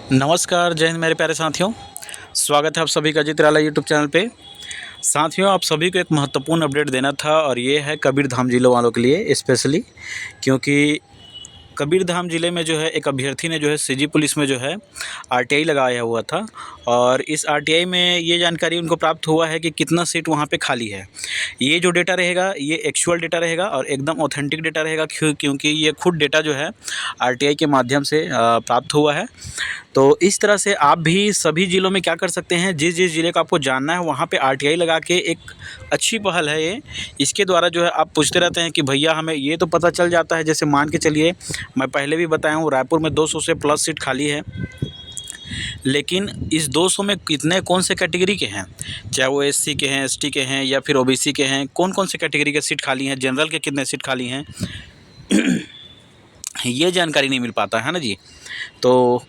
नमस्कार, जय हिंद मेरे प्यारे साथियों। स्वागत है आप सभी का अजीत निराला यूट्यूब चैनल पे। साथियों, आप सभी को एक महत्वपूर्ण अपडेट देना था और ये है कबीरधाम ज़िलों वालों के लिए स्पेशली, क्योंकि कबीरधाम ज़िले में जो है एक अभ्यर्थी ने जो है सीजी पुलिस में जो है आरटीआई लगाया हुआ था और इस आरटीआई में ये जानकारी उनको प्राप्त हुआ है कि कितना सीट वहाँ पे खाली है। ये जो डेटा रहेगा ये एक्चुअल डेटा रहेगा और एकदम ऑथेंटिक डेटा रहेगा, क्योंकि ये खुद डेटा जो है आरटीआई के माध्यम से प्राप्त हुआ है। तो इस तरह से आप भी सभी ज़िलों में क्या कर सकते हैं, जिस जिस ज़िले का आपको जानना है वहाँ पे आरटीआई लगा के, एक अच्छी पहल है ये। इसके द्वारा जो है आप पूछते रहते हैं कि भैया हमें ये तो पता चल जाता है, जैसे मान के चलिए मैं पहले भी बताया हूँ रायपुर में 200 से प्लस सीट खाली है, लेकिन इस 200 में कितने कौन से कैटेगरी के हैं, चाहे वो एससी के हैं, एसटी के हैं या फिर ओबीसी के हैं, कौन कौन से कैटेगरी के सीट खाली हैं, जनरल के कितने सीट खाली हैं ये जानकारी नहीं मिल पाता है ना जी। तो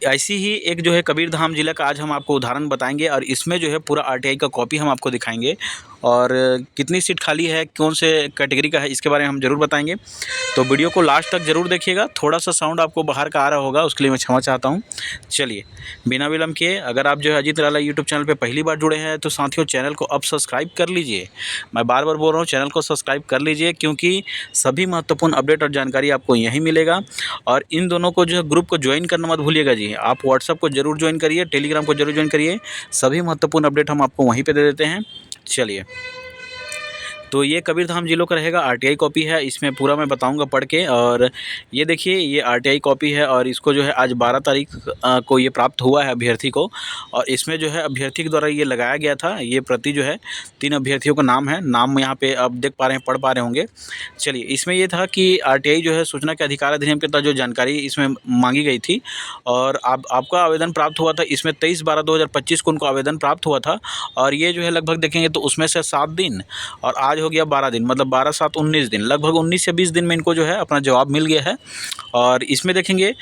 ऐसी ही एक जो है कबीरधाम ज़िला का आज हम आपको उदाहरण बताएंगे और इसमें जो है पूरा आरटीआई का कॉपी हम आपको दिखाएंगे और कितनी सीट खाली है, कौन से कैटेगरी का है, इसके बारे में हम ज़रूर बताएंगे। तो वीडियो को लास्ट तक ज़रूर देखिएगा। थोड़ा सा साउंड आपको बाहर का आ रहा होगा, उसके लिए मैं क्षमा चाहता हूँ। चलिए बिना विलम्ब किए, अगर आप जो है अजीत निराला यूट्यूब चैनल पर पहली बार जुड़े हैं तो साथियों चैनल को अब सब्सक्राइब कर लीजिए। मैं बार बार बोल रहा हूँ, चैनल को सब्सक्राइब कर लीजिए, क्योंकि सभी महत्वपूर्ण अपडेट और जानकारी आपको यहीं मिलेगा। और इन दोनों को जो है ग्रुप को ज्वाइन करना मत भूलिएगा जी। आप व्हाट्सएप को जरूर ज्वाइन करिए, टेलीग्राम को जरूर ज्वाइन करिए, सभी महत्वपूर्ण अपडेट हम आपको वहीं पे दे देते हैं। चलिए, तो ये कबीरधाम ज़िलों का रहेगा, आरटीआई कॉपी है, इसमें पूरा मैं बताऊंगा पढ़ के। और ये देखिए ये आरटीआई कॉपी है और इसको जो है आज 12 तारीख को ये प्राप्त हुआ है अभ्यर्थी को। और इसमें जो है अभ्यर्थी के द्वारा ये लगाया गया था। ये प्रति जो है 3 अभ्यर्थियों का नाम है, नाम यहाँ पे आप देख पा रहे हैं, पढ़ पा रहे होंगे। चलिए, इसमें ये था कि आरटीआई जो है सूचना के अधिकार अधिनियम के तहत जो जानकारी इसमें मांगी गई थी और आपका आवेदन प्राप्त हुआ था इसमें 23/12/2025 को उनको आवेदन प्राप्त हुआ था। और ये जो है लगभग देखेंगे तो उसमें से 7 दिन और आज हो गया 12 दिन, मतलब 12-7-19 दिन, लगभग 19 से 20 दिन में इनको जो है अपना जवाब मिल गया है। और इसमें देखेंगे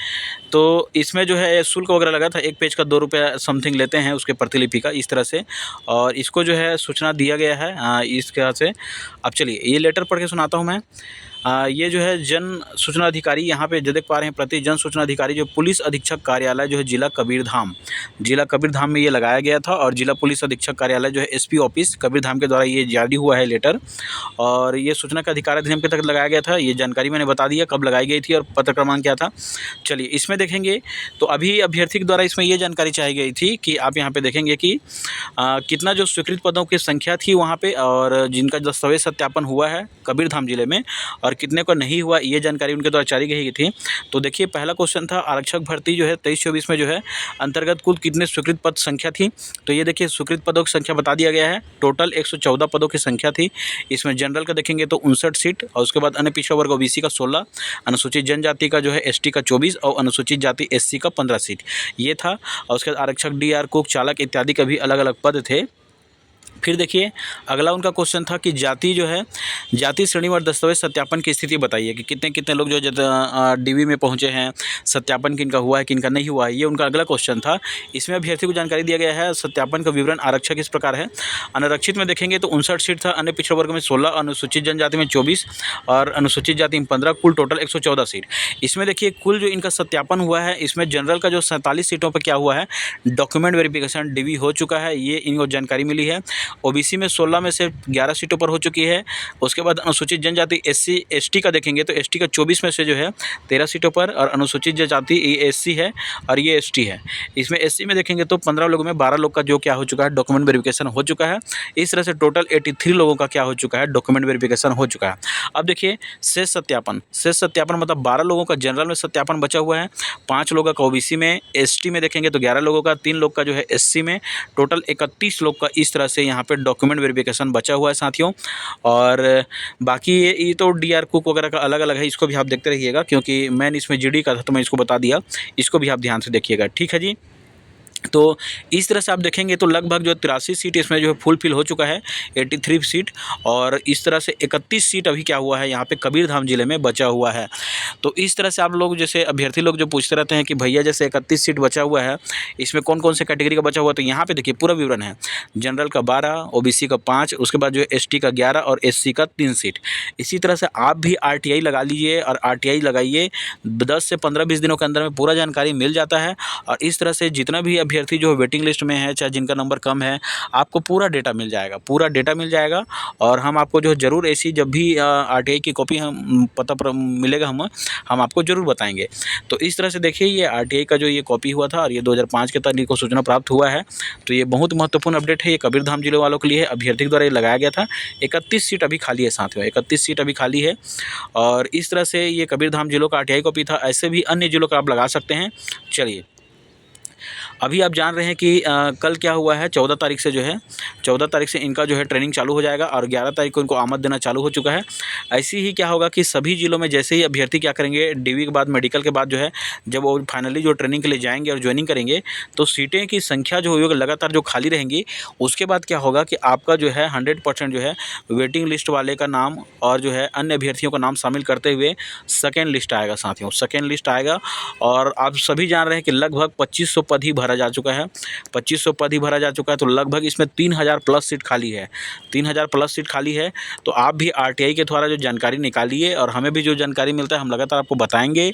तो इसमें जो है शुल्क वगैरह लगा था, एक पेज का 2 रुपये समथिंग लेते हैं उसके प्रतिलिपि का, इस तरह से। और इसको जो है सूचना दिया गया है इस तरह से। अब चलिए ये लेटर पढ़ के सुनाता हूँ मैं। ये जो है जन सूचना अधिकारी, यहाँ पे जो देख पा रहे हैं प्रति जन सूचना अधिकारी जो पुलिस अधीक्षक कार्यालय जो है जिला कबीरधाम में ये लगाया गया था। और जिला पुलिस अधीक्षक कार्यालय जो है एसपी ऑफिस कबीरधाम के द्वारा ये जारी हुआ है लेटर। और ये सूचना के अधिकार अधिनियम के तहत लगाया गया था। ये जानकारी मैंने बता दिया कब लगाई गई थी और पत्र क्रमांक क्या था। चलिए इसमें देखेंगे तो अभी अभ्यर्थी के द्वारा इसमें ये जानकारी चाही गई थी कि आप यहाँ पे देखेंगे कि कितना जो स्वीकृत पदों की संख्या थी वहाँ पे और जिनका दस्तावेज सत्यापन हुआ है कबीरधाम जिले में और कितने को नहीं हुआ, ये जानकारी उनके द्वारा जारी गई थी। तो देखिए पहला क्वेश्चन था आरक्षक भर्ती जो है 23-24 में जो है अंतर्गत कुल कितने स्वीकृत पद संख्या थी। तो ये देखिए स्वीकृत पदों की संख्या बता दिया गया है, टोटल 114 पदों की संख्या थी। इसमें जनरल का देखेंगे तो 59 सीट और उसके बाद अन्य पिछड़ा वर्ग ओबीसी का 16, अनुसूचित जनजाति का जो है एसटी का 24 और अनुसूचित जाति एससी का 15 सीट ये था। और उसके बाद आरक्षक डीआर कुक चालक इत्यादि का भी अलग अलग पद थे। फिर देखिए अगला उनका क्वेश्चन था कि जाति जो है जाति श्रेणी और दस्तावेज सत्यापन की स्थिति बताइए कि कितने कितने लोग जो डीवी में पहुंचे हैं, सत्यापन किनका हुआ है किनका नहीं हुआ है, ये उनका अगला क्वेश्चन था। इसमें अभ्यर्थी को जानकारी दिया गया है। सत्यापन का विवरण आरक्षक इस प्रकार है। अनारक्षित में देखेंगे तो 59 सीट था, अन्य पिछड़ा वर्ग में 16, अनुसूचित जनजाति में 24 और अनुसूचित जाति में 15, कुल टोटल 114 सीट। इसमें देखिए कुल जो इनका सत्यापन हुआ है इसमें जनरल का जो 47 सीटों पर क्या हुआ है, डॉक्यूमेंट वेरिफिकेशन डीवी हो चुका है, ये इनको जानकारी मिली है। ओबीसी में 16 में से 11 सीटों पर हो चुकी है। उसके बाद अनुसूचित जनजाति एससी एसटी का देखेंगे तो एसटी का 24 में से जो है 13 सीटों पर और अनुसूचित जनजाति ये एससी है और ये एसटी है। इसमें एससी में देखेंगे तो 15 लोगों में 12 लोग का जो क्या हो चुका है, डॉक्यूमेंट वेरिफिकेशन हो चुका है। इस तरह से टोटल 83 लोगों का क्या हो चुका है, डॉक्यूमेंट वेरिफिकेशन हो चुका है। अब देखिए शेष सत्यापन मतलब 12 लोगों का जनरल में सत्यापन बचा हुआ है, 5 लोगों का ओबीसी में, एसटी में देखेंगे तो 11 लोगों का, 3 लोग का जो है एससी में, टोटल 31 लोग का इस तरह से यहाँ पे डॉक्यूमेंट वेरिफिकेशन बचा हुआ है साथियों। और बाकी ये तो डीआर कुक वगैरह का अलग अलग है, इसको भी आप देखते रहिएगा क्योंकि मैंने इसमें जीडी का था तो मैं इसको बता दिया, इसको भी आप ध्यान से देखिएगा, ठीक है जी। तो इस तरह से आप देखेंगे तो लगभग जो 83 सीट इसमें जो है फुल फिल हो चुका है, 83 सीट। और इस तरह से 31 सीट अभी क्या हुआ है यहाँ पे कबीरधाम ज़िले में बचा हुआ है। तो इस तरह से आप लोग जैसे अभ्यर्थी लोग जो पूछते रहते हैं कि भैया जैसे 31 सीट बचा हुआ है, इसमें कौन कौन से कैटेगरी का बचा हुआ है, तो यहाँ पे देखिए पूरा विवरण है। जनरल का 12, ओबीसी का 5, उसके बाद जो है एसटी का 11 और एससी का 3 सीट। इसी तरह से आप भी आरटीआई लगा लीजिए और आरटीआई लगाइए, 10 से 15-20 दिनों के अंदर में पूरा जानकारी मिल जाता है। और इस तरह से जितना भी अभ्यर्थी जो वेटिंग लिस्ट में है, चाहे जिनका नंबर कम है, आपको पूरा डेटा मिल जाएगा, पूरा डेटा मिल जाएगा। और हम आपको जो है ज़रूर ऐसी जब भी आरटीआई की कॉपी हम पता पर मिलेगा, हम आपको ज़रूर बताएंगे। तो इस तरह से देखिए ये आरटीआई का जो ये कॉपी हुआ था और ये 2005 के तारीख को सूचना प्राप्त हुआ है। तो ये बहुत महत्वपूर्ण अपडेट है, ये कबीरधाम जिले वालों के लिए है। अभ्यर्थी के द्वारा ये लगाया गया था। 31 सीट अभी खाली है साथियों, 31 सीट अभी खाली है। और इस तरह से ये कबीरधाम जिलों का आरटीआई कॉपी था। ऐसे भी अन्य जिलों का आप लगा सकते हैं। चलिए, अभी आप जान रहे हैं कि कल क्या हुआ है, 14 तारीख से जो है 14 तारीख से इनका जो है ट्रेनिंग चालू हो जाएगा और 11 तारीख को इनको आमद देना चालू हो चुका है। ऐसे ही क्या होगा कि सभी जिलों में जैसे ही अभ्यर्थी क्या करेंगे, डीवी के बाद मेडिकल के बाद जो है जब वो फाइनली जो ट्रेनिंग के लिए जाएंगे और ज्वाइनिंग करेंगे, तो सीटें की संख्या जो होगी लगातार जो खाली रहेंगी, उसके बाद क्या होगा कि आपका जो है 100% जो है वेटिंग लिस्ट वाले का नाम और जो है अन्य अभ्यर्थियों का नाम शामिल करते हुए सेकेंड लिस्ट आएगा साथियों, सेकेंड लिस्ट आएगा। और आप सभी जान रहे हैं कि लगभग 2500 पद ही भरा जा चुका है, 2500 पद ही भरा जा चुका है। तो लगभग इसमें 3000 प्लस सीट खाली है, 3000 प्लस सीट खाली है। तो आप भी आरटीआई के द्वारा जो जानकारी निकालिए और हमें भी जो जानकारी मिलता है हम लगातार आपको बताएंगे।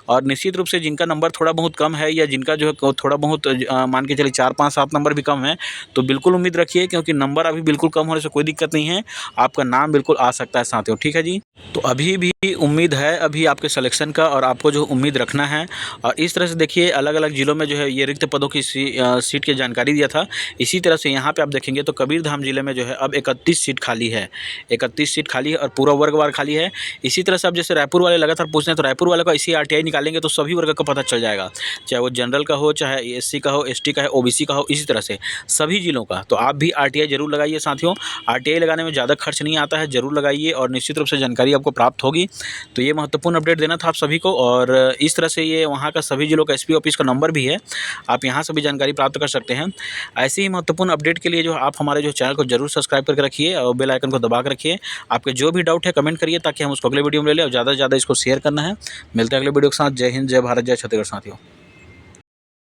और निश्चित रूप से जिनका नंबर थोड़ा बहुत कम है या जिनका जो है थोड़ा बहुत मान के चलिए 4, 5, 7 नंबर भी कम है, तो बिल्कुल उम्मीद रखिए, क्योंकि नंबर अभी बिल्कुल कम होने से कोई दिक्कत नहीं है, आपका नाम बिल्कुल आ सकता है साथियों। ठीक है जी, तो अभी भी उम्मीद है अभी आपके सिलेक्शन का, और आपको जो उम्मीद रखना है। और इस तरह से देखिए अलग अलग जिलों में जो है ये रिक्त पदों की सीट की जानकारी दिया था। इसी तरह से यहाँ पे आप देखेंगे तो कबीरधाम जिले में जो है अब 31 सीट खाली है, 31 सीट खाली है और पूरा वर्गवार खाली है। इसी तरह से अब जैसे रायपुर वाले लगातार पूछ रहे हैं, तो रायपुर वाले का इसी आरटीआई निकालेंगे तो सभी वर्ग का पता चल जाएगा, चाहे वो जनरल का हो, चाहे एससी का हो, एसटी का है, ओबीसी का हो, इसी तरह से सभी जिलों का। तो आप भी आरटीआई जरूर लगाइए साथियों, आरटीआई लगाने में ज़्यादा खर्च नहीं आता है, जरूर लगाइए और निश्चित रूप से जानकारी आपको प्राप्त होगी। तो ये महत्वपूर्ण अपडेट देना था आप सभी को। और इस तरह से ये वहाँ का सभी जिलों का एसपी ऑफिस का नंबर भी है, आप यहाँ से भी जानकारी प्राप्त कर सकते हैं। ऐसी ही महत्वपूर्ण अपडेट के लिए जो आप हमारे जो चैनल को जरूर सब्सक्राइब करके रखिए और बेल आइकन को दबा कर रखिए। आपके जो भी डाउट है कमेंट करिए, ताकि हम उसको अगले वीडियो में ले लें, और ज़्यादा से ज़्यादा इसको शेयर करना है। मिलते हैं अगले वीडियो के साथ। जय हिंद, जय भारत, जय छत्तीसगढ़ साथियों।